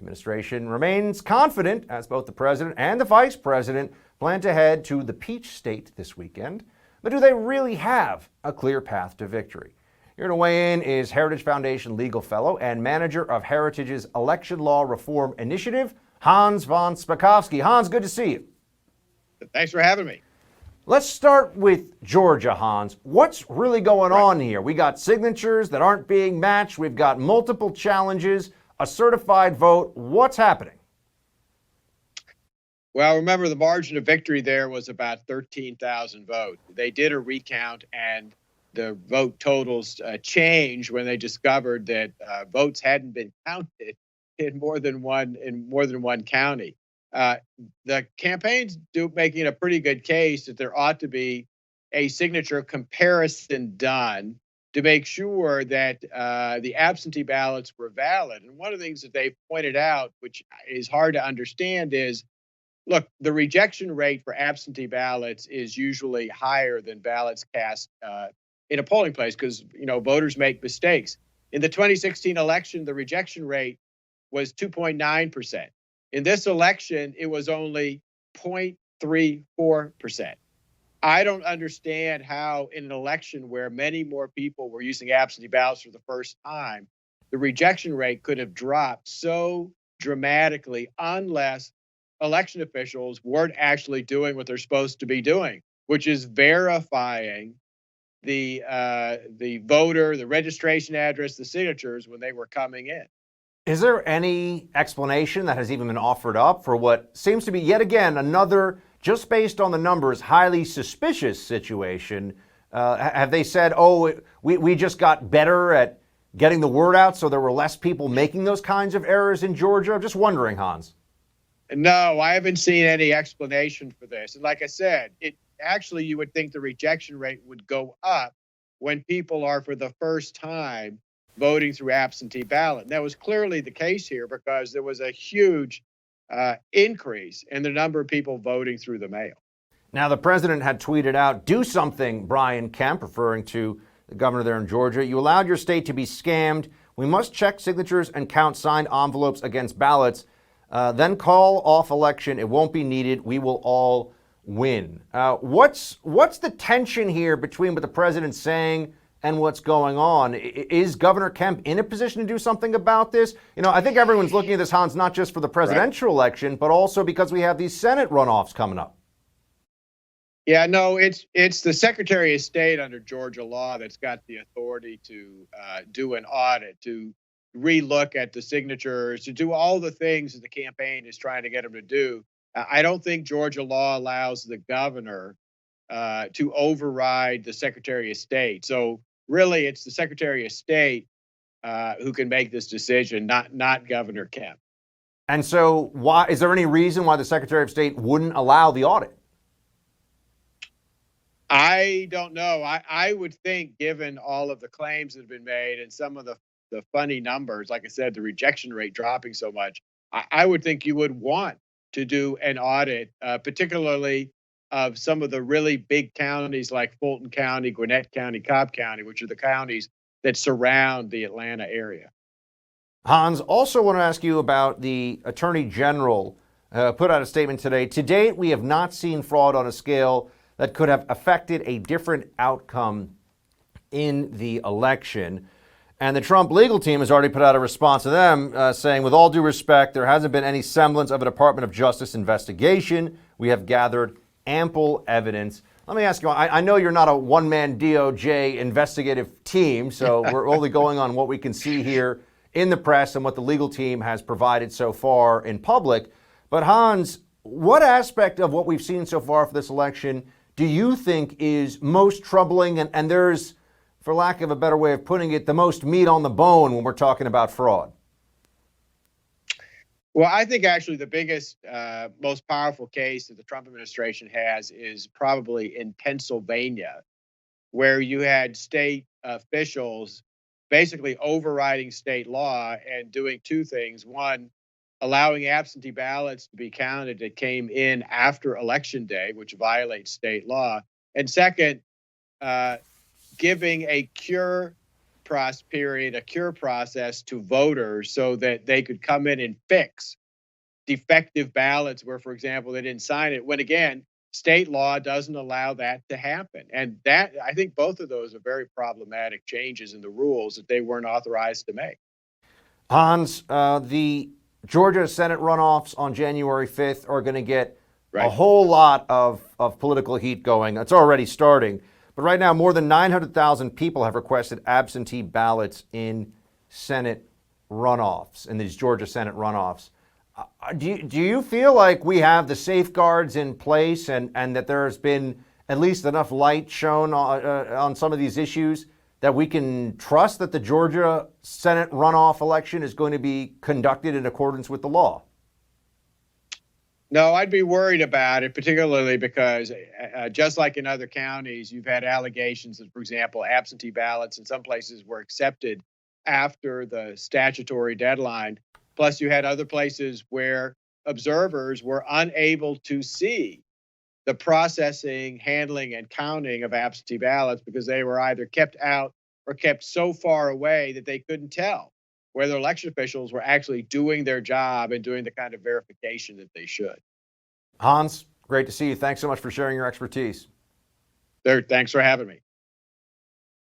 The administration remains confident as both the president and the vice president plan to head to the Peach State this weekend. But do they really have a clear path to victory? Here to weigh in is Heritage Foundation legal fellow and manager of Heritage's Election Law Reform Initiative, Hans von Spakovsky. Hans, good to see you. Thanks for having me. Let's start with Georgia, Hans. What's really going on here? We got signatures that aren't being matched. We've got multiple challenges, a certified vote. What's happening? Well, remember the margin of victory there was about 13,000 votes. They did a recount and the vote totals changed when they discovered that votes hadn't been counted in more than one county. The campaign's making a pretty good case that there ought to be a signature comparison done to make sure that the absentee ballots were valid. And one of the things that they pointed out, which is hard to understand, is, look, the rejection rate for absentee ballots is usually higher than ballots cast in a polling place because, voters make mistakes. In the 2016 election, the rejection rate was 2.9%. In this election, it was only 0.34%. I don't understand how in an election where many more people were using absentee ballots for the first time, the rejection rate could have dropped so dramatically unless election officials weren't actually doing what they're supposed to be doing, which is verifying the voter, the registration address, the signatures when they were coming in. Is there any explanation that has even been offered up for what seems to be yet again another, just based on the numbers, highly suspicious situation? Have they said, we just got better at getting the word out so there were less people making those kinds of errors in Georgia? I'm just wondering, Hans. No, I haven't seen any explanation for this. And like I said, actually you would think the rejection rate would go up when people are for the first time voting through absentee ballot. And that was clearly the case here because there was a huge increase in the number of people voting through the mail. Now, the president had tweeted out, "Do something, Brian Kemp," referring to the governor there in Georgia. "You allowed your state to be scammed. We must check signatures and count signed envelopes against ballots. Then call off election. It won't be needed. We will all win." What's the tension here between what the president's saying and what's going on? Is Governor Kemp in a position to do something about this? I think everyone's looking at this, Hans, not just for the presidential election, but also because we have these Senate runoffs coming up. Yeah, no, it's the Secretary of State under Georgia law that's got the authority to do an audit, to relook at the signatures, to do all the things that the campaign is trying to get them to do. I don't think Georgia law allows the governor to override the Secretary of State. So really, it's the Secretary of State who can make this decision, not Governor Kemp. And so why is there any reason why the Secretary of State wouldn't allow the audit? I don't know. I would think, given all of the claims that have been made and some of the funny numbers, like I said, the rejection rate dropping so much, I would think you would want to do an audit, particularly of some of the really big counties like Fulton County, Gwinnett County, Cobb County, which are the counties that surround the Atlanta area. Hans, also want to ask you about the Attorney General put out a statement today. To date, we have not seen fraud on a scale that could have affected a different outcome in the election. And the Trump legal team has already put out a response to them saying, with all due respect, there hasn't been any semblance of a Department of Justice investigation. We have gathered ample evidence. Let me ask you, I know you're not a one-man DOJ investigative team, so we're only going on what we can see here in the press and what the legal team has provided so far in public. But Hans, what aspect of what we've seen so far for this election do you think is most troubling and there's, for lack of a better way of putting it, the most meat on the bone when we're talking about fraud? Well, I think actually the biggest, most powerful case that the Trump administration has is probably in Pennsylvania, where you had state officials basically overriding state law and doing two things. One, allowing absentee ballots to be counted that came in after Election Day, which violates state law. And second, giving a cure period, a cure process to voters so that they could come in and fix defective ballots where, for example, they didn't sign it, when again, state law doesn't allow that to happen. And that, I think both of those are very problematic changes in the rules that they weren't authorized to make. Hans, the Georgia Senate runoffs on January 5th are going to get a Right. whole lot of political heat going. It's already starting. But right now, more than 900,000 people have requested absentee ballots in Senate runoffs, in these Georgia Senate runoffs. Do you feel like we have the safeguards in place and that there's been at least enough light shown on some of these issues that we can trust that the Georgia Senate runoff election is going to be conducted in accordance with the law? No, I'd be worried about it, particularly because just like in other counties, you've had allegations that, for example, absentee ballots in some places were accepted after the statutory deadline. Plus, you had other places where observers were unable to see the processing, handling, and counting of absentee ballots because they were either kept out or kept so far away that they couldn't tell whether election officials were actually doing their job and doing the kind of verification that they should. Hans, great to see you. Thanks so much for sharing your expertise. Thanks for having me.